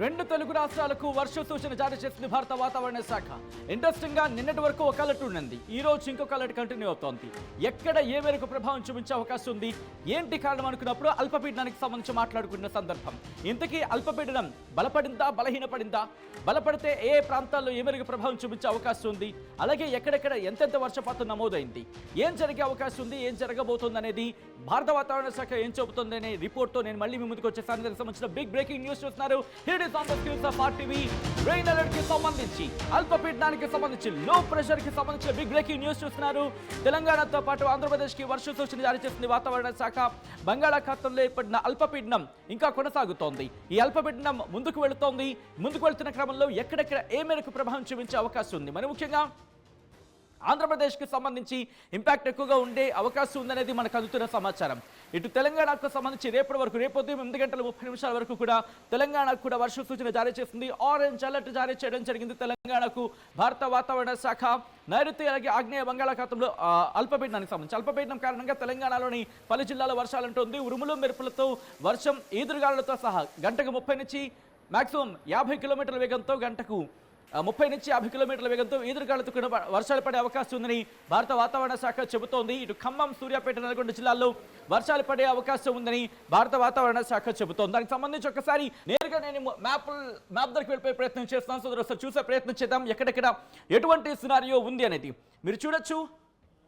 రెండు తెలుగు రాష్ట్రాలకు వర్ష సూచన జారీ చేసింది భారత వాతావరణ శాఖ. ఇంట్రెస్టింగ్ గా నిన్నటి వరకు ఒక అలర్ట్ ఉన్నది, ఈ రోజు ఇంకొక అలర్ట్ కంటిన్యూ అవుతోంది. ఎక్కడ ఏ మేరకు ప్రభావం చూపించే అవకాశం ఉంది, ఏంటి కారణం అనుకున్నప్పుడు అల్పపీడనానికి సంబంధించి మాట్లాడుకున్న సందర్భం. ఇంతకీ అల్పపీడనం బలపడిందా, బలహీనపడిందా, బలపడితే ఏ ప్రాంతాల్లో ఏ మేరకు ప్రభావం చూపించే అవకాశం ఉంది, అలాగే ఎక్కడెక్కడ ఎంతెంత వర్షపాతం నమోదైంది, ఏం జరిగే అవకాశం ఉంది, ఏం జరగబోతుంది అనేది భారత వాతావరణ శాఖ ఏం చెబుతుంది అనే రిపోర్ట్తో నేను మళ్ళీ మీ ముందుకు వచ్చేసాను. దానికి సంబంధించిన బిగ్ బ్రేకింగ్ న్యూస్ చూస్తున్నారు. రెయిన్ అలర్ట్ కి సంబంధించి, అల్పపీడనానికి సంబంధించి, లో ప్రెషర్ కి సంబంధించిన బిగ్ బ్రేకింగ్ న్యూస్ చూస్తున్నారు. తెలంగాణతో పాటు ఆంధ్రప్రదేశ్ కి వర్ష సూచన జారీ చేసింది వాతావరణ శాఖ. బంగాళాఖాతంలో ఏర్పడిన అల్పపీడనం ఇంకా కొనసాగుతోంది. ఈ అల్పపీడనం ముందుకు వెళుతున్న క్రమంలో ఎక్కడెక్కడ ఏ మేరకు ప్రభావం చూపించే అవకాశం ఉంది, మరి ముఖ్యంగా ఆంధ్రప్రదేశ్కి సంబంధించి ఇంపాక్ట్ ఎక్కువగా ఉండే అవకాశం ఉందనేది మనకు అందుతున్న సమాచారం. ఇటు తెలంగాణకు సంబంధించి రేపటి వరకు, రేపు ఉదయం 8:30 వరకు కూడా తెలంగాణకు కూడా వర్ష సూచన జారీ చేసింది. ఆరెంజ్ అలర్ట్ జారీ చేయడం జరిగింది తెలంగాణకు భారత వాతావరణ శాఖ. నైరుతి అలాగే ఆగ్నేయ బంగాళాఖాతంలో అల్పపీడనానికి సంబంధించి, అల్పపీడనం కారణంగా తెలంగాణలోని పలు జిల్లాల వర్షాలంటుంది. ఉరుములు మెరుపులతో వర్షం, ఈదురుగాలులతో సహా గంటకు 30 నుంచి మాక్సిమం 50 కిలోమీటర్ల వేగంతో, గంటకు 30 నుంచి 50 కిలోమీటర్ల వేగంతో ఈదురుగాలులతో కూడా వర్షాలు పడే అవకాశం ఉందని భారత వాతావరణ శాఖ చెబుతోంది. ఇటు ఖమ్మం, సూర్యాపేట, నల్గొండ జిల్లాల్లో వర్షాలు పడే అవకాశం ఉందని భారత వాతావరణ శాఖ చెబుతోంది. దానికి సంబంధించి ఒకసారి నేరుగా నేను మ్యాప్ దగ్గరికి వెళ్ళిపోయే ప్రయత్నం చేస్తాను. సో ఒకసారి చూసే ప్రయత్నం చేద్దాం ఎక్కడెక్కడ ఎటువంటి సినారియో ఉంది అనేది. మీరు చూడొచ్చు,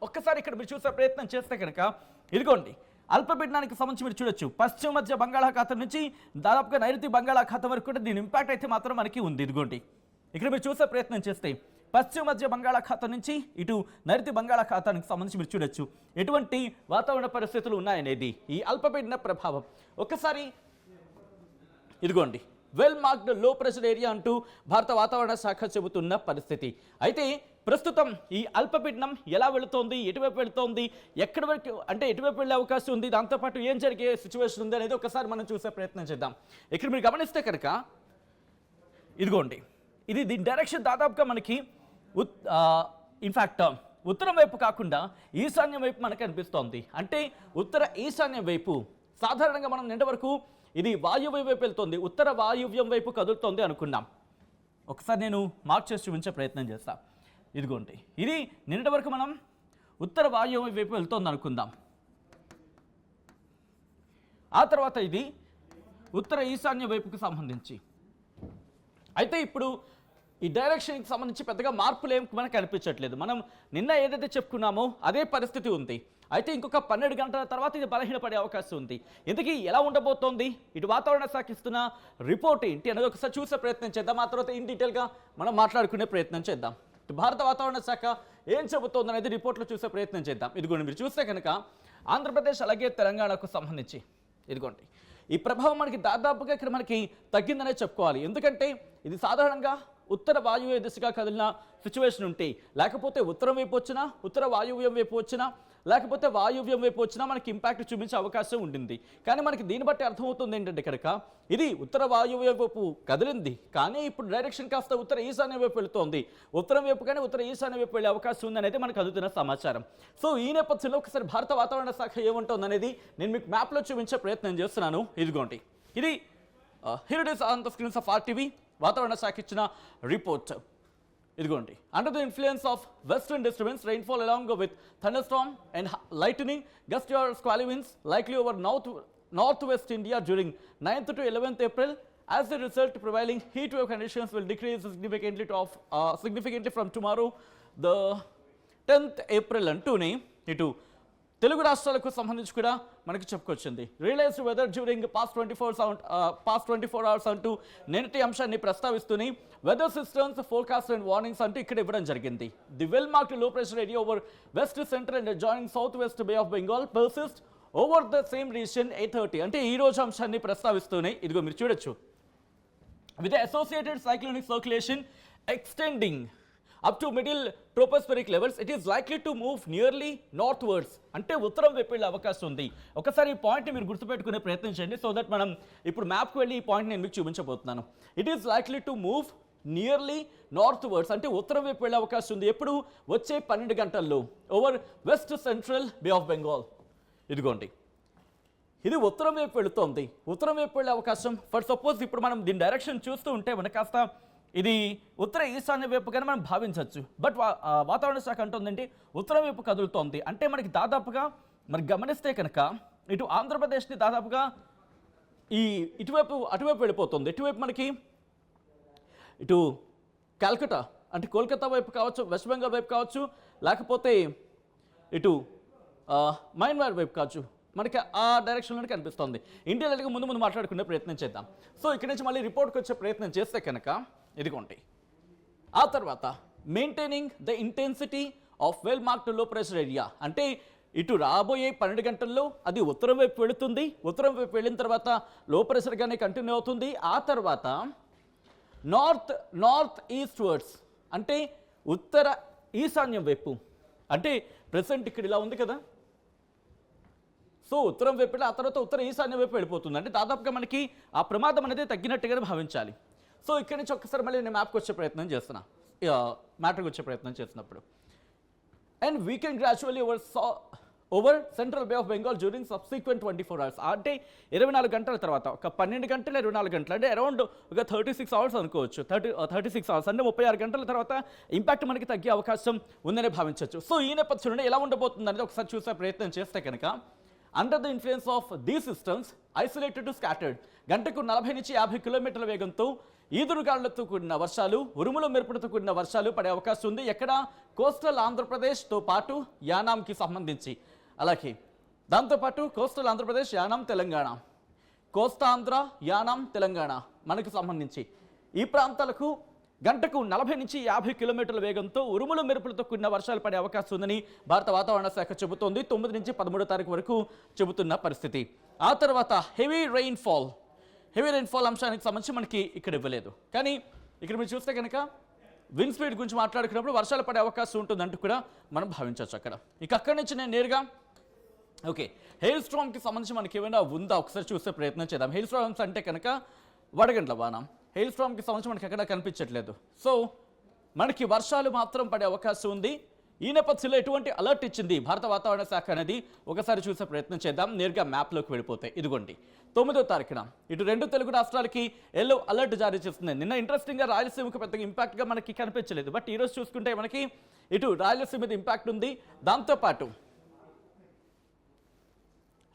ఒక్కసారి ఇక్కడ మీరు చూసే ప్రయత్నం చేస్తే కనుక ఇదిగోండి, అల్పపీడనానికి సంబంధించి మీరు చూడొచ్చు, పశ్చిమ మధ్య బంగాళాఖాతం నుంచి దాదాపుగా నైరుతి బంగాళాఖాతం వరకు కూడా దీని ఇంపాక్ట్ అయితే మాత్రం మనకి ఉంది. ఇదిగోండి, ఇక్కడ మీరు చూసే ప్రయత్నం చేస్తే పశ్చిమ మధ్య బంగాళాఖాతం నుంచి ఇటు నైరుతి బంగాళాఖాతానికి సంబంధించి మీరు చూడొచ్చు ఎటువంటి వాతావరణ పరిస్థితులు ఉన్నాయనేది ఈ అల్పపీడన ప్రభావం. ఒక్కసారి ఇదిగోండి, well marked low pressure area అంటూ భారత వాతావరణ శాఖ చెబుతున్న పరిస్థితి. అయితే ప్రస్తుతం ఈ అల్పపీడనం ఎలా వెళుతోంది, ఎటువైపు వెళుతోంది, ఎక్కడి వరకు అంటే ఎటువైపు వెళ్ళే అవకాశం ఉంది, దాంతోపాటు ఏం జరిగే సిచ్యువేషన్ ఉంది అనేది ఒకసారి మనం చూసే ప్రయత్నం చేద్దాం. ఇక్కడ మీరు గమనిస్తే కనుక ఇదిగోండి, ఇది దీని డైరెక్షన్ దాదాపుగా మనకి ఇన్ఫ్యాక్ట్ ఉత్తరం వైపు కాకుండా ఈశాన్యం వైపు మనకు అనిపిస్తోంది. అంటే ఉత్తర ఈశాన్యం వైపు సాధారణంగా మనం నిన్న వరకు ఇది వాయువ్యం వైపు వెళ్తుంది, ఉత్తర వాయువ్యం వైపు కదులుతోంది అనుకున్నాం. ఒకసారి నేను మార్క్ చేసి చూపించే ప్రయత్నం చేస్తాను. ఇదిగోండి, ఇది నిన్నటి వరకు మనం ఉత్తర వాయువ్యం వైపు వెళ్తోంది అనుకుందాం. ఆ తర్వాత ఇది ఉత్తర ఈశాన్య వైపుకు సంబంధించి. అయితే ఇప్పుడు ఈ డైరెక్షన్కి సంబంధించి పెద్దగా మార్పులు ఏం మనకు కనిపించట్లేదు. మనం నిన్న ఏదైతే చెప్పుకున్నామో అదే పరిస్థితి ఉంది. అయితే ఇంకొక 12 గంటల తర్వాత ఇది బలహీనపడే అవకాశం ఉంది. ఇంతకీ ఎలా ఉండబోతోంది, ఇటు వాతావరణ శాఖ ఇస్తున్న రిపోర్ట్ ఏంటి అనేది ఒకసారి చూసే ప్రయత్నం చేద్దాం. ఆ తర్వాత ఇన్ డీటెయిల్గా మనం మాట్లాడుకునే ప్రయత్నం చేద్దాం. భారత వాతావరణ శాఖ ఏం చెబుతోంది అనేది రిపోర్ట్లో చూసే ప్రయత్నం చేద్దాం. ఇదిగోండి, మీరు చూస్తే కనుక ఆంధ్రప్రదేశ్ అలాగే తెలంగాణకు సంబంధించి ఇదిగోండి, ఈ ప్రభావం మనకి దాదాపుగా ఇక్కడ మనకి తగ్గిందనే చెప్పుకోవాలి. ఎందుకంటే ఇది సాధారణంగా ఉత్తర వాయువ్య దిశగా కదిలిన సిచ్యువేషన్ ఉంటే, లేకపోతే ఉత్తరం వైపు వచ్చినా, ఉత్తర వాయువ్యం వైపు వచ్చినా, లేకపోతే వాయువ్యం వైపు వచ్చినా మనకి ఇంపాక్ట్ చూపించే అవకాశం ఉండింది. కానీ మనకి దీన్ని బట్టి అర్థమవుతుంది ఏంటంటే కనుక ఇది ఉత్తర వాయువ్య వైపు కదిలింది, కానీ ఇప్పుడు డైరెక్షన్ కాస్త ఉత్తర ఈశాన్య వైపు వెళుతోంది. ఉత్తరం వైపు కానీ ఉత్తర ఈశాన్య వైపు వెళ్ళే అవకాశం ఉందనేది మనకు అందుతున్న సమాచారం. సో ఈ నేపథ్యంలో ఒకసారి భారత వాతావరణ శాఖ ఏముంటుంది అనేది నేను మీకు మ్యాప్లో చూపించే ప్రయత్నం చేస్తున్నాను. ఇదిగోండి, ఇది here it is on the screens of RTV వాతావరణ శాఖ ఇచ్చిన రిపోర్ట్. ఇదిగోండి, under the influence of western disturbance, rainfall along with thunderstorm and lightning, gusty or squally winds likely over northwest India during 9th to 11th April. As a result, prevailing heat wave conditions will decrease significantly from tomorrow, the 10th April అంటూనే ఇటు తెలుగు రాష్ట్రాలకు సంబంధించి కూడా మనకి చెప్పుకొచ్చింది. Realized weather during past 24 hours అంటూ నిన్నటి అంశాన్ని ప్రస్తావిస్తూనే weather systems, forecast and warnings అంటూ ఇక్కడ ఇవ్వడం జరిగింది. The well marked low pressure area over west central and joining south west Bay of Bengal persist over the same region 8:30 అంటే ఈ రోజు అంశాన్ని ప్రస్తావిస్తూనే ఇదిగో మీరు చూడొచ్చు, with the associated cyclonic circulation extending up to middle tropospheric levels, it is likely to move nearly northwards అంటే ఉత్తరం వైపు వెళ్ళే అవకాశం ఉంది. ఒకసారి ఈ పాయింట్ని మీరు గుర్తుపెట్టుకునే ప్రయత్నం చేయండి, సో దట్ మనం ఇప్పుడు మ్యాప్కి వెళ్ళి ఈ పాయింట్ నేను మీకు చూపించబోతున్నాను. It is likely to move nearly northwards అంటే ఉత్తరం వైపు వెళ్ళే అవకాశం ఉంది. ఎప్పుడు? వచ్చే 12 గంటల్లో over west central Bay of Bengal. ఇదిగోండి, ఇది ఉత్తరం వైపు వెళుతోంది. ఉత్తరం వైపు వెళ్ళే అవకాశం, ఫర్ సపోజ్ ఇప్పుడు మనం దీని డైరెక్షన్ చూస్తూ ఉంటే మనకు కాస్త ఇది ఉత్తర ఈశాన్య వైపుగానే మనం భావించవచ్చు. బట్ వాతావరణ శాఖ అంటుందంటే ఉత్తరం వైపు కదులుతోంది. అంటే మనకి దాదాపుగా మరి గమనిస్తే కనుక ఇటు ఆంధ్రప్రదేశ్ని దాదాపుగా అటువైపు వెళ్ళిపోతుంది. ఇటువైపు మనకి ఇటు కాల్కటా అంటే కోల్కతా వైపు కావచ్చు, వెస్ట్ బెంగాల్ వైపు కావచ్చు, లేకపోతే ఇటు మయన్మార్ వైపు కావచ్చు, మనకి ఆ డైరెక్షన్లోనే కనిపిస్తుంది. ఇండియా ముందు మాట్లాడుకునే ప్రయత్నం చేద్దాం. సో ఇక్కడి నుంచి మళ్ళీ రిపోర్ట్కి వచ్చే ప్రయత్నం చేస్తే కనుక ఇదిగోండి. ఆ తర్వాత maintaining the intensity of well marked low pressure area, అంటే ఇటు రాబోయే 12 గంటల్లో అది ఉత్తరం వైపు వెళుతుంది. ఉత్తరం వైపు వెళ్ళిన తర్వాత లో ప్రెషర్గానే కంటిన్యూ అవుతుంది. ఆ తర్వాత నార్త్ ఈస్ట్ వర్డ్స్, అంటే ఉత్తర ఈశాన్యం వైపు, అంటే ప్రెసెంట్ ఇక్కడ ఇలా ఉంది కదా, సో ఉత్తరం వైపు వెళ్ళి ఆ తర్వాత ఉత్తర ఈశాన్యం వైపు వెళ్ళిపోతుంది. అంటే దాదాపుగా మనకి ఆ ప్రమాదం అనేది తగ్గినట్టుగానే భావించాలి. సో ఇక్కడి నుంచి ఒక్కసారి మళ్ళీ నేను మ్యాప్కి వచ్చే ప్రయత్నం చేస్తున్నా, మ్యాటర్కి వచ్చే ప్రయత్నం చేస్తున్నప్పుడు. And we can gradually over central Bay of Bengal during subsequent 24 hours, అంటే 24 గంటల తర్వాత, ఒక 12 గంటలు 24 గంటలు, అంటే అరౌండ్ ఒక 36 hours అనుకోవచ్చు. 36 hours అంటే 36 గంటల తర్వాత ఇంపాక్ట్ మనకి తగ్గే అవకాశం ఉందనే భావించవచ్చు. సో ఈ నేపథ్యంలో ఎలా ఉండబోతుంది అనేది ఒకసారి చూసే ప్రయత్నం చేస్తే కనుక, under the influence of these systems isolated to scattered, గంటకు 40 నుంచి 50 కిలోమీటర్ల వేగంతో ఈదురుగాళ్లతో కూడిన వర్షాలు, ఉరుముల మెరుపులతో కూడిన వర్షాలు పడే అవకాశం ఉంది. ఎక్కడ? కోస్టల్ ఆంధ్రప్రదేశ్తో పాటు యానాంకి సంబంధించి, అలాగే దాంతోపాటు కోస్టల్ ఆంధ్రప్రదేశ్, యానాం, తెలంగాణ, కోస్తాంధ్ర, యానాం, తెలంగాణ మనకు సంబంధించి ఈ ప్రాంతాలకు గంటకు 40 నుంచి 50 కిలోమీటర్ల వేగంతో ఉరుముల మెరుపులతో కూడిన వర్షాలు పడే అవకాశం ఉందని భారత వాతావరణ శాఖ చెబుతోంది. 9 నుంచి 13వ తారీఖు వరకు చెబుతున్న పరిస్థితి. ఆ తర్వాత హెవీ రెయిన్ఫాల్ అంశానికి సంబంధించి మనకి ఇక్కడ ఇవ్వలేదు, కానీ ఇక్కడ మీరు చూస్తే కనుక విండ్ స్పీడ్ గురించి మాట్లాడుకున్నప్పుడు వర్షాలు పడే అవకాశం ఉంటుందంటూ కూడా మనం భావించవచ్చు అక్కడ. ఇక అక్కడి నుంచి నేను నేరుగా హెయిల్ స్ట్రామ్కి సంబంధించి మనకి ఏమైనా ఉందా ఒకసారి చూసే ప్రయత్నం చేద్దాం. హెయిల్ స్ట్రామ్స్ అంటే కనుక వడగండ్ల వాన. హెయిల్ స్ట్రామ్కి సంబంధించి మనకి ఎక్కడ కనిపించట్లేదు. సో మనకి వర్షాలు మాత్రం పడే అవకాశం ఉంది. ఈ నేపథ్యంలో ఎటువంటి అలర్ట్ ఇచ్చింది భారత వాతావరణ శాఖ అనేది ఒకసారి చూసే ప్రయత్నం చేద్దాం. నేరుగా మ్యాప్లోకి వెళ్ళిపోతే ఇదిగోండి, 9వ తారీఖున ఇటు 2 తెలుగు రాష్ట్రాలకి ఎల్లో అలర్ట్ జారీ చేస్తుంది. నిన్న ఇంట్రెస్టింగ్గా రాయలసీమకు పెద్దగా ఇంపాక్ట్గా మనకి కనిపించలేదు, బట్ ఈరోజు చూసుకుంటే మనకి ఇటు రాయలసీమ మీద ఇంపాక్ట్ ఉంది. దాంతోపాటు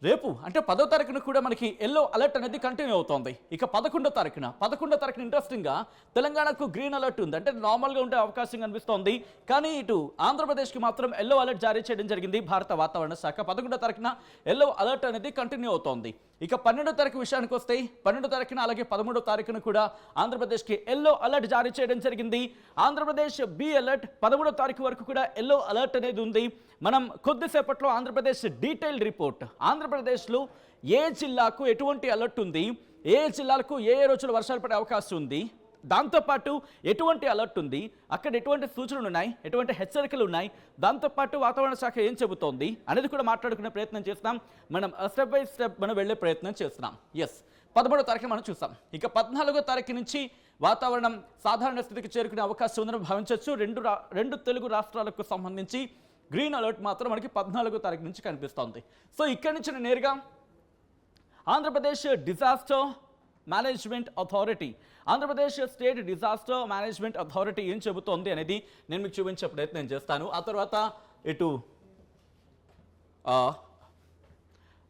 రేపు అంటే 10వ తారీఖున కూడా మనకి ఎల్లో అలర్ట్ అనేది కంటిన్యూ అవుతోంది. ఇక 11వ తారీఖున ఇంట్రెస్టింగ్గా తెలంగాణకు గ్రీన్ అలర్ట్ ఉంది. అంటే నార్మల్గా ఉండే అవకాశం కనిపిస్తోంది, కానీ ఇటు ఆంధ్రప్రదేశ్కి మాత్రం ఎల్లో అలర్ట్ జారీ చేయడం జరిగింది భారత వాతావరణ శాఖ. 11వ తారీఖున ఎల్లో అలర్ట్ అనేది కంటిన్యూ అవుతోంది. ఇక 12వ తారీఖు విషయానికి వస్తే 12వ తారీఖున అలాగే 13వ తారీఖున కూడా ఆంధ్రప్రదేశ్కి ఎల్లో అలర్ట్ జారీ చేయడం జరిగింది. ఆంధ్రప్రదేశ్ బి అలర్ట్ 13వ తారీఖు వరకు కూడా ఎల్లో అలర్ట్ అనేది ఉంది. మనం కొద్దిసేపట్లో ఆంధ్రప్రదేశ్ డీటెయిల్డ్ రిపోర్ట్, ఆంధ్రప్రదేశ్లో ఏ జిల్లాకు ఎటువంటి అలర్ట్ ఉంది, ఏ జిల్లాలకు ఏ రోజులు వర్షాలు పడే అవకాశం ఉంది, దాంతోపాటు ఎటువంటి అలర్ట్ ఉంది, అక్కడ ఎటువంటి సూచనలు ఉన్నాయి, ఎటువంటి హెచ్చరికలు ఉన్నాయి, దాంతోపాటు వాతావరణ శాఖ ఏం చెబుతోంది అనేది కూడా మాట్లాడుకునే ప్రయత్నం చేస్తున్నాం. మనం స్టెప్ బై స్టెప్ మనం వెళ్ళే ప్రయత్నం చేస్తున్నాం. 13వ తారీఖు మనం చూస్తాం. ఇక 14వ తారీఖు నుంచి వాతావరణం సాధారణ స్థితికి చేరుకునే అవకాశం ఉందని భావించవచ్చు. రెండు తెలుగు రాష్ట్రాలకు సంబంధించి గ్రీన్ అలర్ట్ మాత్రం మనకి 14వ తారీఖు నుంచి కనిపిస్తోంది. సో ఇక్కడి నుంచి నేరుగా Andhra Pradesh disaster management authority, Andhra Pradesh state disaster management authority ఏం చెబుతోంది అనేది నేను మీకు చూపించే ప్రయత్నం చేస్తాను. ఆ తర్వాత ఇటు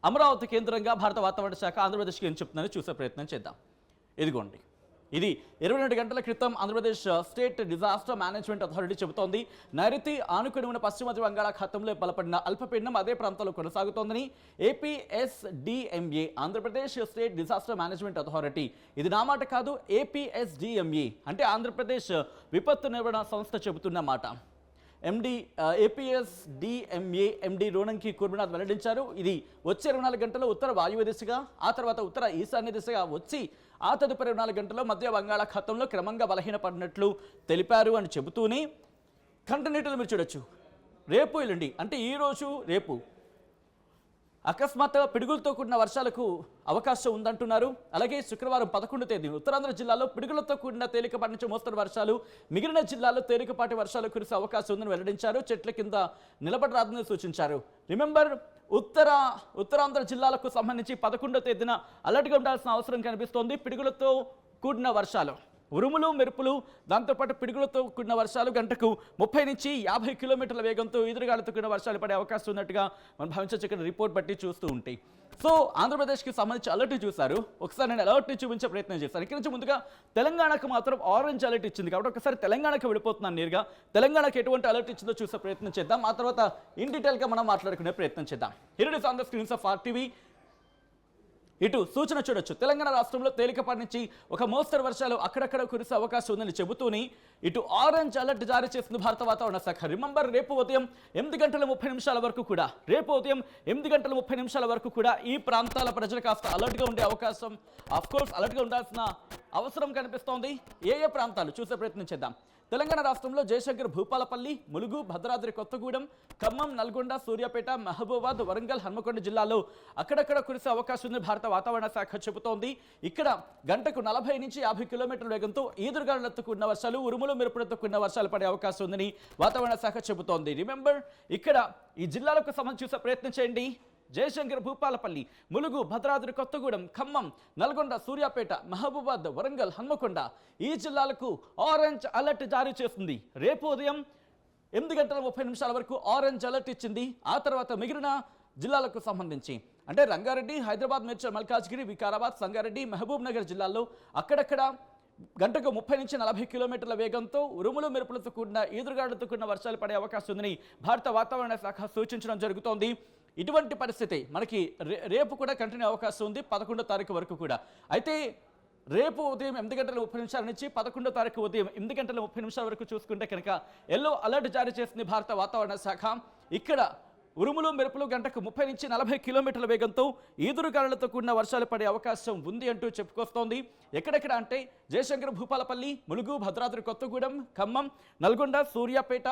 అమరావతి కేంద్రంగా భారత వాతావరణ శాఖ ఆంధ్రప్రదేశ్కి ఏం చెప్తుందని చూసే ప్రయత్నం చేద్దాం. ఇదిగోండి, ఇది 22 గంటల క్రితం Andhra Pradesh state disaster management authority చెబుతోంది. నైరుతి ఆనుకుని ఉన్న పశ్చిమ మధ్య బంగాళాఖాతంలో బలపడిన అల్పపీడనం అదే ప్రాంతంలో కొనసాగుతోందని APSDMA, Andhra Pradesh state disaster management authority, ఇది నా మాట కాదు, ఏపీఎస్డిఎంఏ అంటే ఆంధ్రప్రదేశ్ విపత్తు నిర్వహణ సంస్థ చెబుతున్న మాట. ఏపీఎస్డిఎంఏ ఎండి రోనంకి కుర్మినాథ్ వెల్లడించారు. ఇది వచ్చే 24 గంటల్లో ఉత్తర వాయువ్య దిశగా, ఆ తర్వాత ఉత్తర ఈశాన్య దిశగా వచ్చి ఆ తదుపరి 24 గంటల్లో మధ్య బంగాళాఖాతంలో క్రమంగా బలహీనపడినట్లు తెలిపారు అని చెబుతూనే కంటిన్యూటీలో మీరు చూడొచ్చు. రేపు ఎల్లుండి అంటే ఈరోజు రేపు అకస్మాత్తుగా పిడుగులతో కూడిన వర్షాలకు అవకాశం ఉందంటున్నారు. అలాగే శుక్రవారం 11వ తేదీ ఉత్తరాంధ్ర జిల్లాలో పిడుగులతో కూడిన తేలికపాటి నుంచి మోస్తరు వర్షాలు, మిగిలిన జిల్లాల్లో తేలికపాటి వర్షాలు కురిసే అవకాశం ఉందని వెల్లడించారు. చెట్ల కింద నిలబడరాదని సూచించారు. రిమెంబర్ ఉత్తరాంధ్ర జిల్లాలకు సంబంధించి 11వ తేదీన అలర్ట్గా ఉండాల్సిన అవసరం కనిపిస్తోంది. పిడుగులతో కూడిన వర్షాలు, ఉరుములు మెరుపులు, దాంతోపాటు పిడుగులతో కూడిన వర్షాలు గంటకు 30 నుంచి 50 కిలోమీటర్ల వేగంతో ఎదురుగాలతో కూడిన వర్షాలు పడే అవకాశం ఉన్నట్టుగా మనం భావించవచ్చు ఇక్కడ రిపోర్ట్ బట్టి చూస్తూ ఉంటే. సో ఆంధ్రప్రదేశ్కి సంబంధించి అలర్ట్ చూశారు. ఒకసారి నేను అలర్ట్ని చూపించే ప్రయత్నం చేశాను. ఇక్కడి నుంచి ముందుగా తెలంగాణకు మాత్రం ఆరెంజ్ అలర్ట్ ఇచ్చింది కాబట్టి ఒకసారి తెలంగాణకు వెళ్ళిపోతున్నాను నేరుగా. తెలంగాణకు ఎటువంటి అలర్ట్ ఇచ్చిందో చూసే ప్రయత్నం చేద్దాం. ఆ తర్వాత ఇన్ డీటెయిల్గా మనం మాట్లాడుకునే ప్రయత్నం చేద్దాం. Here is on the screens of RTV. ఇటు సూచన చూడొచ్చు. తెలంగాణ రాష్ట్రంలో తేలికపాటి నుంచి ఒక మోస్తరు వర్షాలు అక్కడక్కడ కురిసే అవకాశం ఉందని చెబుతూనే ఇటు ఆరెంజ్ అలర్ట్ జారీ చేసింది భారత వాతావరణ శాఖ. రిమెంబర్ రేపు ఉదయం 8:30 వరకు కూడా ఈ ప్రాంతాల ప్రజలు కాస్త అలర్ట్గా ఉండే అవకాశం, ఆఫ్కోర్స్ అలర్ట్గా ఉండాల్సిన అవసరం కనిపిస్తోంది. ఏ ప్రాంతాలు చూసే ప్రయత్నం చేద్దాం. తెలంగాణ రాష్ట్రంలో జయశంకర్, భూపాలపల్లి, ములుగు, భద్రాద్రి కొత్తగూడెం, ఖమ్మం, నల్గొండ, సూర్యాపేట, మహబూబాద్, వరంగల్, హన్మకొండ జిల్లాలో అక్కడక్కడ కురిసే అవకాశం ఉందని భారత వాతావరణ శాఖ చెబుతోంది. ఇక్కడ గంటకు 40 నుంచి 50 కిలోమీటర్ల వేగంతో ఈదురుగాలులతో కూడిన వర్షాలు, ఉరుములు మెరుపులతో కూడిన వర్షాలు పడే అవకాశం ఉందని వాతావరణ శాఖ చెబుతోంది. రిమెంబర్ ఇక్కడ ఈ జిల్లాలకు సంబంధించి చూసే ప్రయత్నం చేయండి. జయశంకర్, భూపాలపల్లి, ములుగు, భద్రాద్రి కొత్తగూడెం, ఖమ్మం, నల్గొండ, సూర్యాపేట, మహబూబాద్, వరంగల్, హన్మకొండ ఈ జిల్లాలకు ఆరెంజ్ అలర్ట్ జారీ చేస్తుంది. రేపు ఉదయం 8:30 వరకు ఆరెంజ్ అలర్ట్ ఇచ్చింది. ఆ తర్వాత మిగిలిన జిల్లాలకు సంబంధించి అంటే రంగారెడ్డి, హైదరాబాద్, మేడ్చల్, మల్కాజ్గిరి, వికారాబాద్, సంగారెడ్డి, మహబూబ్ నగర్ జిల్లాల్లో అక్కడక్కడ గంటకు 30 నుంచి 40 కిలోమీటర్ల వేగంతో ఉరుములు మెరుపులతో కూడిన ఈదురుగాలులతో కూడిన వర్షాలు పడే అవకాశం ఉందని భారత వాతావరణ శాఖ సూచించడం జరుగుతోంది. ఇటువంటి పరిస్థితి మనకి రేపు కూడా కంటిన్యూ అవకాశం ఉంది 11వ తారీఖు వరకు కూడా. అయితే రేపు ఉదయం 8:30 నుంచి 11వ తారీఖు ఉదయం 8:30 వరకు చూసుకుంటే కనుక ఎల్లో అలర్ట్ జారీ చేసింది భారత వాతావరణ శాఖ. ఇక్కడ ఉరుములు మెరుపులు గంటకు 30 నుంచి 40 కిలోమీటర్ల వేగంతో ఈదురుగాలులతో కూడిన వర్షాలు పడే అవకాశం ఉంది అంటూ చెప్పుకొస్తోంది. ఎక్కడెక్కడ అంటే జయశంకర్, భూపాలపల్లి, ములుగు, భద్రాద్రి కొత్తగూడెం, ఖమ్మం, నల్గొండ, సూర్యాపేట,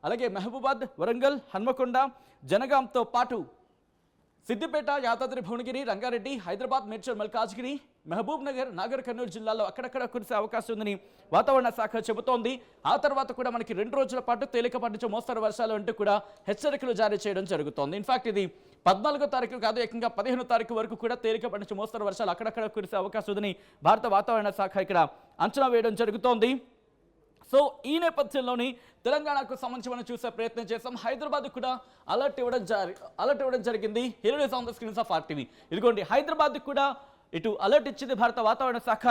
అలాగే మహబూబాద్, వరంగల్, హన్మకొండ, జనగాంతో పాటు సిద్దిపేట, యాదాద్రి భువనగిరి, రంగారెడ్డి, హైదరాబాద్, మేడ్చల్, మల్కాజ్గిరి, మహబూబ్ నగర్, నాగర్ కర్నూలు జిల్లాల్లో అక్కడక్కడ కురిసే అవకాశం ఉందని వాతావరణ శాఖ చెబుతోంది. ఆ తర్వాత కూడా మనకి 2 రోజుల పాటు తేలికపాటి నుంచి మోస్తరు వర్షాలు అంటూ కూడా హెచ్చరికలు జారీ చేయడం జరుగుతోంది. ఇన్ఫాక్ట్ ఇది 14వ తారీఖు కాదు, ఏకంగా 15వ తారీఖు వరకు కూడా తేలికపాటి నుంచి మోస్తరు వర్షాలు అక్కడక్కడ కురిసే అవకాశం ఉందని భారత వాతావరణ శాఖ ఇక్కడ అంచనా వేయడం జరుగుతోంది. సో ఈ నేపథ్యంలోని తెలంగాణకు సంబంధించి మనం చూసే ప్రయత్నం చేస్తాం. హైదరాబాద్ కూడా అలర్ట్ ఇవ్వడం జరిగింది. Here is on the screens of RTV. ఇదిగోండి హైదరాబాద్ కూడా ఇటు అలర్ట్ ఇచ్చింది భారత వాతావరణ శాఖ.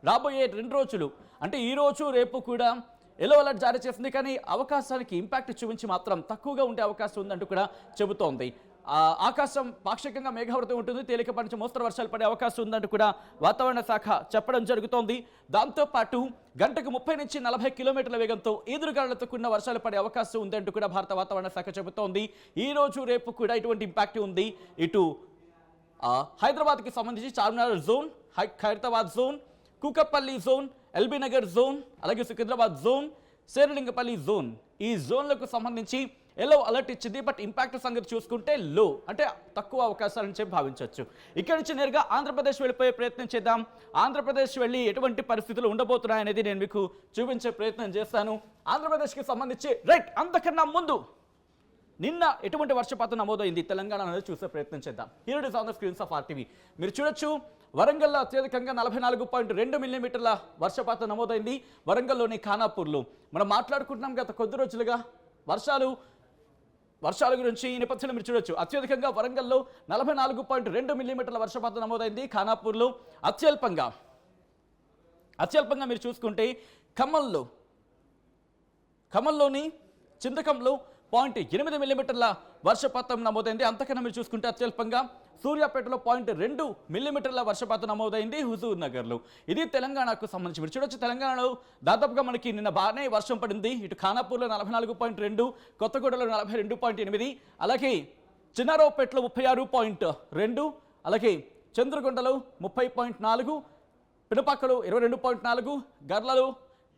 రాబోయే 2 రోజులు అంటే ఈ రోజు రేపు కూడా ఎల్లో అలర్ట్ జారీ చేసింది. కానీ అవకాశానికి ఇంపాక్ట్ చూపించి మాత్రం తక్కువగా ఉండే అవకాశం ఉందంటూ కూడా చెబుతోంది. ఆకాశం పాక్షికంగా మేఘావృతం ఉంటుంది, తేలికపాటి నుంచి మోస్తరు వర్షాలు పడే అవకాశం ఉందంటూ కూడా వాతావరణ శాఖ చెప్పడం జరుగుతోంది. దాంతోపాటు గంటకు 30 నుంచి 40 కిలోమీటర్ల వేగంతో ఈదురుగాలులతో కూడిన వర్షాలు పడే అవకాశం ఉందంటూ కూడా భారత వాతావరణ శాఖ చెబుతోంది. ఈ రోజు రేపు కూడా ఇటువంటి ఇంపాక్ట్ ఉంది. ఇటు హైదరాబాద్కి సంబంధించి Charminar zone, Khairatabad zone, Kukatpally zone, LB Nagar zone, అలాగే సికింద్రాబాద్ జోన్, శేరిలింగపల్లి జోన్ ఈ జోన్లకు సంబంధించి ఎల్లో అలర్ట్ ఇచ్చింది. బట్ ఇంపాక్ట్ సంగతి చూసుకుంటే లో అంటే తక్కువ అవకాశాలని చెప్పి భావించవచ్చు. ఇక్కడి నుంచి నేరుగా ఆంధ్రప్రదేశ్ వెళ్ళిపోయే ప్రయత్నం చేద్దాం. ఆంధ్రప్రదేశ్ వెళ్ళి ఎటువంటి పరిస్థితులు ఉండబోతున్నాయనేది నేను మీకు చూపించే ప్రయత్నం చేస్తాను. ఆంధ్రప్రదేశ్కి సంబంధించి రైట్ అంతకన్నా ముందు నిన్న ఎటువంటి వర్షపాతం నమోదైంది తెలంగాణ అనేది చూసే ప్రయత్నం చేద్దాం. Here is on the screens of RTV. మీరు చూడొచ్చు వరంగల్లో అత్యధికంగా 44.2 మిల్లీమీటర్ల వర్షపాతం నమోదైంది. వరంగల్లోని ఖానాపూర్లో మనం మాట్లాడుకుంటున్నాం గత కొద్ది రోజులుగా వర్షాల గురించి. ఈ నేపథ్యంలో మీరు చూడొచ్చు అత్యధికంగా వరంగల్లో 44.2 మిల్లీమీటర్ల వర్షపాతం నమోదైంది. ఖానాపూర్లో అత్యల్పంగా మీరు చూసుకుంటే ఖమ్మంలోని చింతకంలో 0.8 మిల్లీమీటర్ల వర్షపాతం నమోదైంది. అంతకన్నా మీరు చూసుకుంటే అత్యల్పంగా సూర్యాపేటలో 0.2 మిల్లీమీటర్ల వర్షపాతం నమోదైంది హుజూర్ నగర్లో. ఇది తెలంగాణకు సంబంధించి మీరు చూడొచ్చు. తెలంగాణలో దాదాపుగా మనకి నిన్న బాగానే వర్షం పడింది. ఇటు ఖానాపూర్లో 44.2, కొత్తగూడలో 42.8, అలాగే చిన్నారావుపేటలో 36.2, అలాగే చంద్రగొండలో 30.4, పినపాకలో 22.4, గర్లలో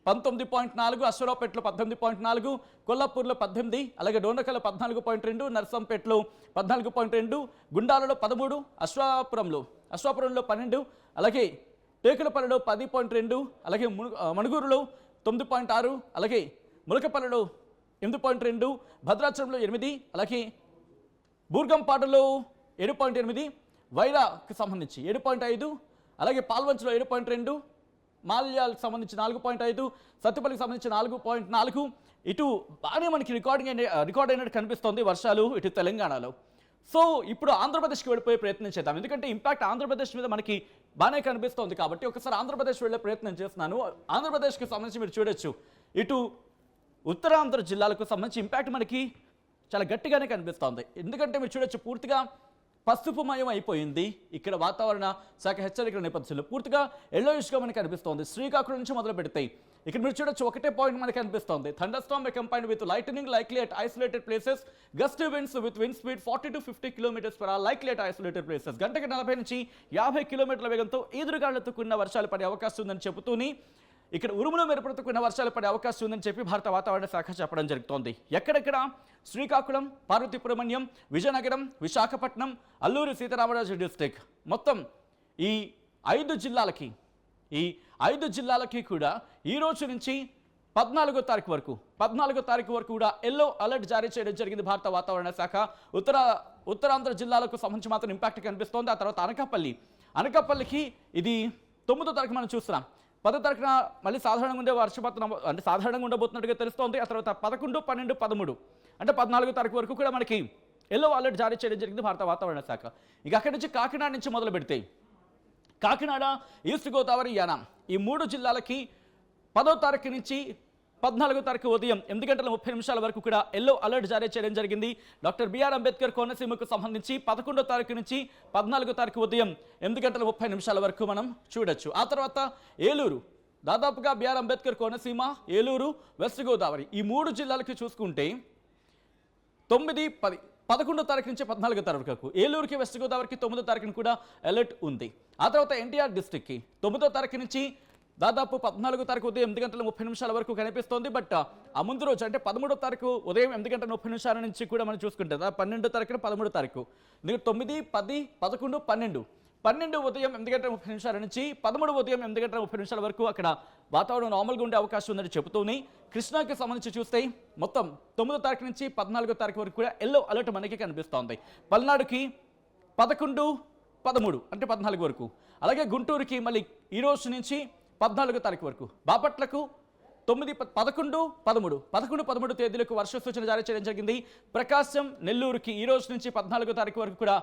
19.4, అశ్వరావుపేటలో 18.4, కొల్లాపూర్లో 18, అలాగే డోనకల్లో 14.2, నర్సంపేటలో 14.2, గుండాలలో 13, అశ్వాపురంలో 12, అలాగే టేకులపల్లిలో 10.2, అలాగే మణుగూరులో 9.6, అలాగే ములకపల్లిలో 8.2, భద్రాచలంలో 8, అలాగే బూర్గంపాటలో 7.8, వైరాకి సంబంధించి 7.5, అలాగే పాల్వంచలో 7.2, మాల్యాలకు సంబంధించి 4.5, సత్తుపల్లికి సంబంధించి 4.4. ఇటు బాగానే మనకి రికార్డ్ అయినట్టు కనిపిస్తోంది వర్షాలు ఇటు తెలంగాణలో. సో ఇప్పుడు ఆంధ్రప్రదేశ్కి వెళ్ళిపోయే ప్రయత్నం చేద్దాం, ఎందుకంటే ఇంపాక్ట్ ఆంధ్రప్రదేశ్ మీద మనకి బాగానే కనిపిస్తోంది కాబట్టి ఒకసారి ఆంధ్రప్రదేశ్ వెళ్ళే ప్రయత్నం చేస్తున్నాను. ఆంధ్రప్రదేశ్కి సంబంధించి మీరు చూడొచ్చు, ఇటు ఉత్తరాంధ్ర జిల్లాలకు సంబంధించి ఇంపాక్ట్ మనకి చాలా గట్టిగానే కనిపిస్తోంది. ఎందుకంటే మీరు చూడొచ్చు పూర్తిగా పసుపుమయం అయిపోయింది. ఇక్కడ వాతావరణ శాఖ హెచ్చరికల నేపథ్యంలో పూర్తిగా ఎల్లోయిష్గా మనకి కనిపిస్తోంది. శ్రీకాకుళం నుంచి మొదలు పెడతాయి. ఇక్కడ మీరు చూడొచ్చు ఒకటే పాయింట్ మనకి కనిపిస్తోంది. Thunderstorm combined with lightning likely at isolated places, gusty winds with wind speed 40 to 50 km/h likely at isolated places. గంటకి 40 నుంచి 50 కిలోమీటర్ల వేగంతో ఈదురుగాళ్లతో కూడిన వర్షాలు పడే అవకాశం ఉందని చెబుతూని ఇక్కడ ఉరుములు మెరుపులతో కూడిన వర్షాలు పడే అవకాశం ఉందని చెప్పి భారత వాతావరణ శాఖ చెప్పడం జరుగుతోంది. ఎక్కడెక్కడ శ్రీకాకుళం, పార్వతీపురమణ్యం, విజయనగరం, విశాఖపట్నం, అల్లూరి సీతారామరాజు డిస్ట్రిక్ట్ మొత్తం ఈ 5 జిల్లాలకి కూడా ఈ రోజు నుంచి 14వ తారీఖు వరకు కూడా ఎల్లో అలర్ట్ జారీ చేయడం జరిగింది భారత వాతావరణ శాఖ. ఉత్తరాంధ్ర జిల్లాలకు సంబంధించి మాత్రం ఇంపాక్ట్ కనిపిస్తోంది. ఆ తర్వాత అనకాపల్లికి ఇది 9వ తారీఖు మనం చూస్తున్నాం. 10వ తారీఖున మళ్ళీ సాధారణంగా ఉండే వర్షపాతం అంటే సాధారణంగా ఉండబోతున్నట్టుగా తెలుస్తోంది. ఆ తర్వాత 11, 12, 13 అంటే 14వ తారీఖు వరకు కూడా మనకి ఎల్లో అలర్ట్ జారీ చేయడం జరిగింది భారత వాతావరణ శాఖ. ఇక అక్కడి నుంచి కాకినాడ నుంచి మొదలు పెడితే కాకినాడ, ఈస్ట్ గోదావరి, యానాం ఈ 3 జిల్లాలకి 10వ తారీఖు నుంచి 14వ తారీఖు ఉదయం 8:30 వరకు కూడా ఎల్లో అలర్ట్ జారీ చేయడం జరిగింది. డాక్టర్ బిఆర్ అంబేద్కర్ కోనసీమకు సంబంధించి 11వ తారీఖు నుంచి 14వ తారీఖు ఉదయం 8:30 వరకు మనం చూడొచ్చు. ఆ తర్వాత ఏలూరు, దాదాపుగా బిఆర్ అంబేద్కర్ కోనసీమ, ఏలూరు, వెస్ట్ గోదావరి ఈ 3 జిల్లాలకి చూసుకుంటే 9, 10, 11వ తారీఖు నుంచి 14వ తారీఖు వరకు, ఏలూరుకి, వెస్ట్ గోదావరికి 9వ తారీఖున కూడా అలర్ట్ ఉంది. ఆ తర్వాత ఎన్టీఆర్ డిస్ట్రిక్ట్కి 9వ తారీఖు నుంచి దాదాపు 14వ తారీఖు ఉదయం 8:30 వరకు కనిపిస్తోంది. బట్ ఆ ముందు రోజు అంటే 13వ తారీఖు ఉదయం 8:30 నుంచి కూడా మనం చూసుకుంటే 12వ తారీఖున 13వ తారీఖు 9, 10, 11, 12 ఉదయం 8:30 నుంచి 13 ఉదయం 8:30 వరకు అక్కడ వాతావరణం నార్మల్గా ఉండే అవకాశం ఉందని చెబుతూనే కృష్ణాకి సంబంధించి చూస్తే మొత్తం 9వ తారీఖు నుంచి 14వ తారీఖు వరకు కూడా ఎల్లో అలర్ట్ మనకి కనిపిస్తోంది. పల్నాడుకి 11, 13 అంటే 14 వరకు, అలాగే గుంటూరుకి మళ్ళీ ఈ రోజు నుంచి 14వ తారీఖు వరకు, బాపట్లకు 9, 11, 13 తేదీలకు వర్ష సూచన జారీ చేయడం జరిగింది. ప్రకాశం, నెల్లూరుకి ఈ రోజు నుంచి 14వ తారీఖు వరకు కూడా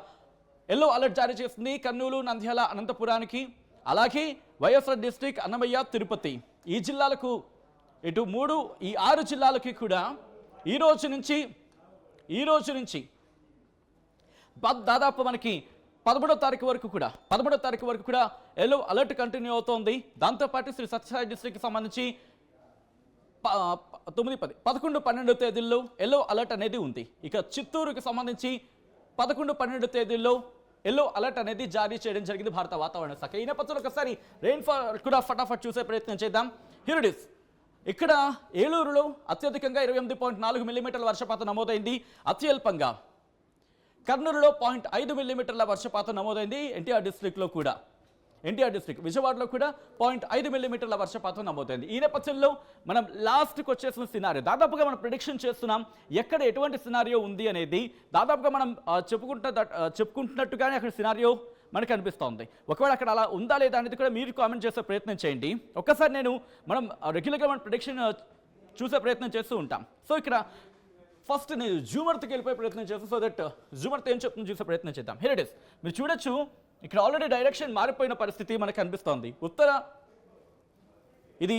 ఎల్లో అలర్ట్ జారీ చేస్తుంది. కర్నూలు, నంద్యాల, అనంతపురానికి, అలాగే వైఎస్ఆర్ డిస్ట్రిక్ట్, అన్నమయ్య, తిరుపతి ఈ జిల్లాలకు ఇటు 6 జిల్లాలకి కూడా ఈ రోజు నుంచి దాదాపు మనకి 13వ తారీఖు వరకు కూడా ఎల్లో అలర్ట్ కంటిన్యూ అవుతోంది. దాంతోపాటు శ్రీ సత్యసాయి డిస్ట్రిక్ట్కి సంబంధించి 9, 10, 11, 12 తేదీల్లో ఎల్లో అలర్ట్ అనేది ఉంది. ఇక చిత్తూరుకి సంబంధించి 11, 12 తేదీల్లో ఎల్లో అలర్ట్ అనేది జారీ చేయడం జరిగింది భారత వాతావరణ శాఖ. ఈ నేపథ్యంలో ఒకసారి రెయిన్ఫాల్ కూడా ఫటాఫట్ చూసే ప్రయత్నం చేద్దాం. Here it is. ఇక్కడ ఏలూరులో అత్యధికంగా 28.4 మిల్లీమీటర్ల వర్షపాతం నమోదైంది. అత్యల్పంగా కర్నూలులో 0.5 మిల్లీమీటర్ల వర్షపాతం నమోదైంది. ఎన్టీఆర్ డిస్ట్రిక్ట్ విజయవాడలో కూడా 0.5 మిల్లీమీటర్ల వర్షపాతం నమోదైంది. ఈ నేపథ్యంలో మనం లాస్ట్కి వచ్చేసిన సినారియో దాదాపుగా మనం ప్రిడిక్షన్ చేస్తున్నాం. ఎక్కడ ఎటువంటి సినారియో ఉంది అనేది దాదాపుగా మనం చెప్పుకుంటున్నట్టుగానే అక్కడ సినారియో మనకు అనిపిస్తోంది. ఒకవేళ అక్కడ అలా ఉందా లేదా అనేది కూడా మీరు కామెంట్ చేసే ప్రయత్నం చేయండి. ఒక్కసారి మనం రెగ్యులర్గా మన ప్రిడిక్షన్ చూసే ప్రయత్నం చేస్తూ ఉంటాం. సో ఇక్కడ ఫస్ట్ నేను జూమర్త్కి వెళ్ళిపోయే ప్రయత్నం చేస్తాను. సో దట్ జూమర్త్ ఏం చెప్తుందో చూసే ప్రయత్నం చేద్దాం. Here it is. మీరు చూడొచ్చు ఇక్కడ ఆల్రెడీ డైరెక్షన్ మారిపోయిన పరిస్థితి మనకు కనిపిస్తోంది. ఇది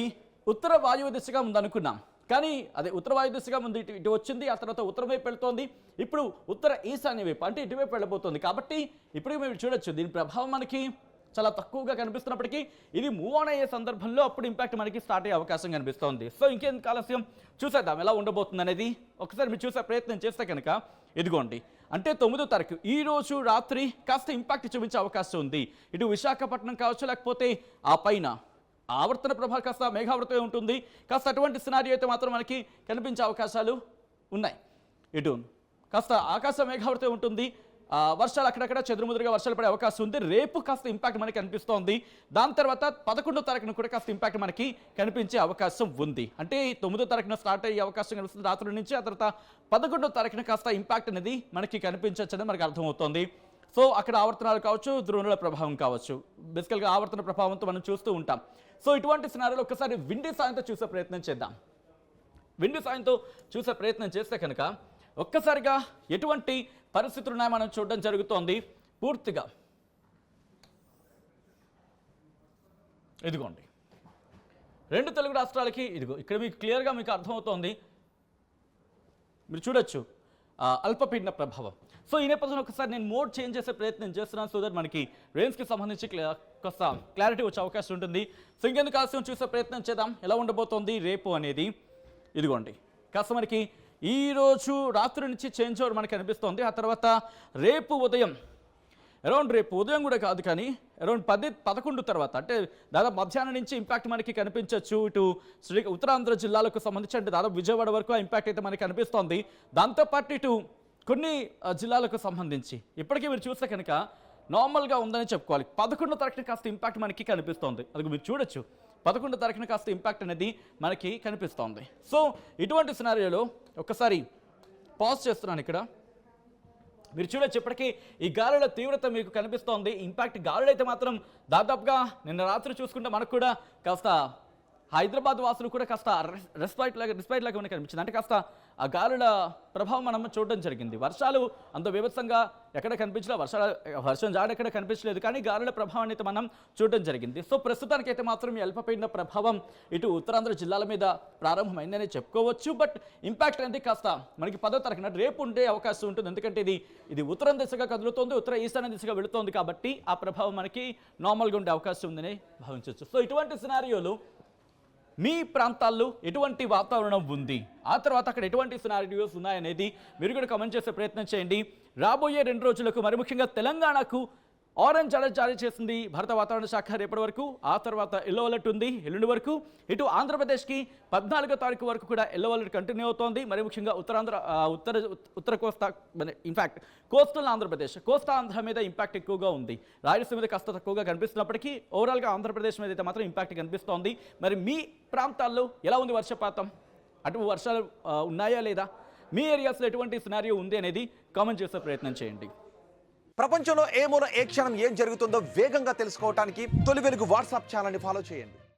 ఉత్తర వాయువ్య దిశగా ఉందనుకున్నాం, కానీ అదే ఉత్తర వాయు దిశగా ముందు ఇటు వచ్చింది. ఆ తర్వాత ఉత్తరం వైపు వెళ్తోంది. ఇప్పుడు ఉత్తర ఈశాన్య వైపు అంటే ఇటువైపు వెళ్ళబోతోంది. కాబట్టి ఇప్పుడు మీరు చూడొచ్చు దీని ప్రభావం మనకి చాలా తక్కువగా కనిపిస్తున్నప్పటికీ ఇది మూవ్ ఆన్ అయ్యే సందర్భంలో అప్పుడు ఇంపాక్ట్ మనకి స్టార్ట్ అయ్యే అవకాశం కనిపిస్తోంది. సో ఇంకేం ఆలస్యం చూసేద్దాం ఎలా ఉండబోతుంది అనేది. ఒకసారి మీరు చూసే ప్రయత్నం చేస్తే కనుక ఇదిగోండి, అంటే 9వ తారీఖు ఈ రోజు రాత్రి కాస్త ఇంపాక్ట్ చూపించే అవకాశం ఉంది. ఇటు విశాఖపట్నం కావచ్చు, లేకపోతే ఆ పైన ఆవర్తన ప్రభావం కాస్త మేఘావృతమే ఉంటుంది. కాస్త అటువంటి సినారియో అయితే మాత్రం మనకి కనిపించే అవకాశాలు ఉన్నాయి. ఇటు కాస్త ఆకాశ మేఘావృతమే ఉంటుంది. వర్షాలు అక్కడక్కడ చెదురుముదురుగా వర్షాలు పడే అవకాశం ఉంది. రేపు కాస్త ఇంపాక్ట్ మనకి కనిపిస్తోంది. దాని తర్వాత 11వ తారీఖున కూడా కాస్త ఇంపాక్ట్ మనకి కనిపించే అవకాశం ఉంది. అంటే 9వ తారీఖున స్టార్ట్ అయ్యే అవకాశం కనిపిస్తుంది రాత్రి నుంచి. ఆ తర్వాత 11వ తారీఖున కాస్త ఇంపాక్ట్ అనేది మనకి కనిపించవచ్చు మనకు అర్థమవుతోంది. సో అక్కడ ఆవర్తనాలు కావచ్చు, ద్రోణుల ప్రభావం కావచ్చు. బేసికల్గా ఆవర్తన ప్రభావంతో మనం చూస్తూ ఉంటాం. సో ఇటువంటి సినారీలో ఒక్కసారి విండీ సాయంతో చూసే ప్రయత్నం చేద్దాం. విండీ సాయంతో చూసే ప్రయత్నం చేస్తే కనుక ఒక్కసారిగా ఎటువంటి పరిస్థితులు ఉన్నాయో మనం చూడడం జరుగుతోంది. పూర్తిగా ఇదిగోండి 2 తెలుగు రాష్ట్రాలకి ఇదిగో ఇక్కడ మీకు క్లియర్గా మీకు అర్థమవుతోంది. మీరు చూడొచ్చు అల్పపీడన ప్రభావం. సో ఈ నేపథ్యంలో ఒకసారి నేను మోడ్ చేంజ్ చేసే ప్రయత్నం చేస్తున్నాను. సో దట్ మనకి రేంజ్కి సంబంధించి కాస్త క్లారిటీ వచ్చే అవకాశం ఉంటుంది. సో ఇంకెందుకు ఆలస్యం చూసే ప్రయత్నం చేద్దాం ఎలా ఉండబోతోంది రేపు అనేది. ఇదిగోండి కాస్త మనకి ఈరోజు రాత్రి నుంచి చేంజ్ ఓవర్ మనకి అనిపిస్తోంది. ఆ తర్వాత రేపు ఉదయం రేపు ఉదయం కూడా కాదు కానీ అరౌండ్ 10-11 తర్వాత అంటే దాదాపు మధ్యాహ్నం నుంచి ఇంపాక్ట్ మనకి కనిపించవచ్చు. ఇటు ఉత్తరాంధ్ర జిల్లాలకు సంబంధించి అంటే దాదాపు విజయవాడ వరకు ఆ ఇంపాక్ట్ అయితే మనకి కనిపిస్తోంది. దాంతోపాటు ఇటు కొన్ని జిల్లాలకు సంబంధించి ఇప్పటికీ మీరు చూస్తే కనుక నార్మల్గా ఉందని చెప్పుకోవాలి. 11వ తారీఖున కాస్త ఇంపాక్ట్ మనకి కనిపిస్తోంది. అది మీరు చూడొచ్చు 11వ తారీఖున కాస్త ఇంపాక్ట్ అనేది మనకి కనిపిస్తోంది. సో ఇటువంటి సినారియోలో ఒక్కసారి పాజ్ చేస్తున్నాను. ఇక్కడ మీరు చూడొచ్చు ఇప్పటికీ ఈ గాలుల తీవ్రత మీకు కనిపిస్తోంది. ఇంపాక్ట్ గాలులు అయితే మాత్రం దాదాపుగా నిన్న రాత్రి చూసుకుంటే మనకు కూడా కాస్త హైదరాబాద్ వాసులు కూడా కాస్త రెస్పైట్ లాగా మనకి కనిపించింది. అంటే కాస్త ఆ గాలుల ప్రభావం మనం చూడడం జరిగింది. వర్షాలు అంత విభత్సంగా ఎక్కడ కనిపించలేదు, వర్షం జాడ ఎక్కడ కనిపించలేదు, కానీ గాలుల ప్రభావాన్ని అయితే మనం చూడడం జరిగింది. సో ప్రస్తుతానికైతే మాత్రం ఈ అల్పపీడన ప్రభావం ఇటు ఉత్తరాంధ్ర జిల్లాల మీద ప్రారంభమైందనే చెప్పుకోవచ్చు. బట్ ఇంపాక్ట్ అనేది కాస్త మనకి 10వ తారీఖున రేపు ఉండే అవకాశం ఉంటుంది. ఎందుకంటే ఇది ఉత్తరం దిశగా కదులుతోంది, ఉత్తర ఈశాన్య దిశగా వెళుతోంది కాబట్టి ఆ ప్రభావం మనకి నార్మల్గా ఉండే అవకాశం ఉందని భావించవచ్చు. సో ఇటువంటి సినారియోలు మీ ప్రాంతాల్లో ఎటువంటి వాతావరణం ఉంది, ఆ తర్వాత అక్కడ ఎటువంటి సినారియోస్ ఉన్నాయనేది మీరు కూడా కామెంట్ చేసే ప్రయత్నం చేయండి. రాబోయే 2 రోజులకు మరి ముఖ్యంగా తెలంగాణకు ఆరెంజ్ అలర్ట్ జారీ చేసింది భారత వాతావరణ శాఖ రేపటి వరకు. ఆ తర్వాత ఎల్లో అలర్ట్ ఉంది ఎల్లుండి వరకు. ఇటు ఆంధ్రప్రదేశ్కి 14వ తారీఖు వరకు కూడా ఎల్లో అలర్ట్ కంటిన్యూ అవుతోంది. మరి ముఖ్యంగా ఉత్తర కోస్తా ఇన్ఫాక్ట్ కోస్టల్ ఆంధ్రప్రదేశ్, కోస్తా ఆంధ్ర మీద ఇంపాక్ట్ ఎక్కువగా ఉంది. రాయలసీమ మీద కాస్త తక్కువగా కనిపిస్తున్నప్పటికీ ఓవరాల్గా ఆంధ్రప్రదేశ్ మీద అయితే మాత్రం ఇంపాక్ట్ కనిపిస్తోంది. మరి మీ ప్రాంతాల్లో ఎలా ఉంది వర్షపాతం, అటు వర్షాలు ఉన్నాయా లేదా, మీ ఏరియాస్లో ఎటువంటి సినారియో ఉంది అనేది కామెంట్ చేసే ప్రయత్నం చేయండి. ప్రపంచంలో ఏ మూల ఏ క్షణం ఏం జరుగుతుందో వేగంగా తెలుసుకోవడానికి తొలి వెలుగు వాట్సాప్ ఛానల్ని ఫాలో చేయండి.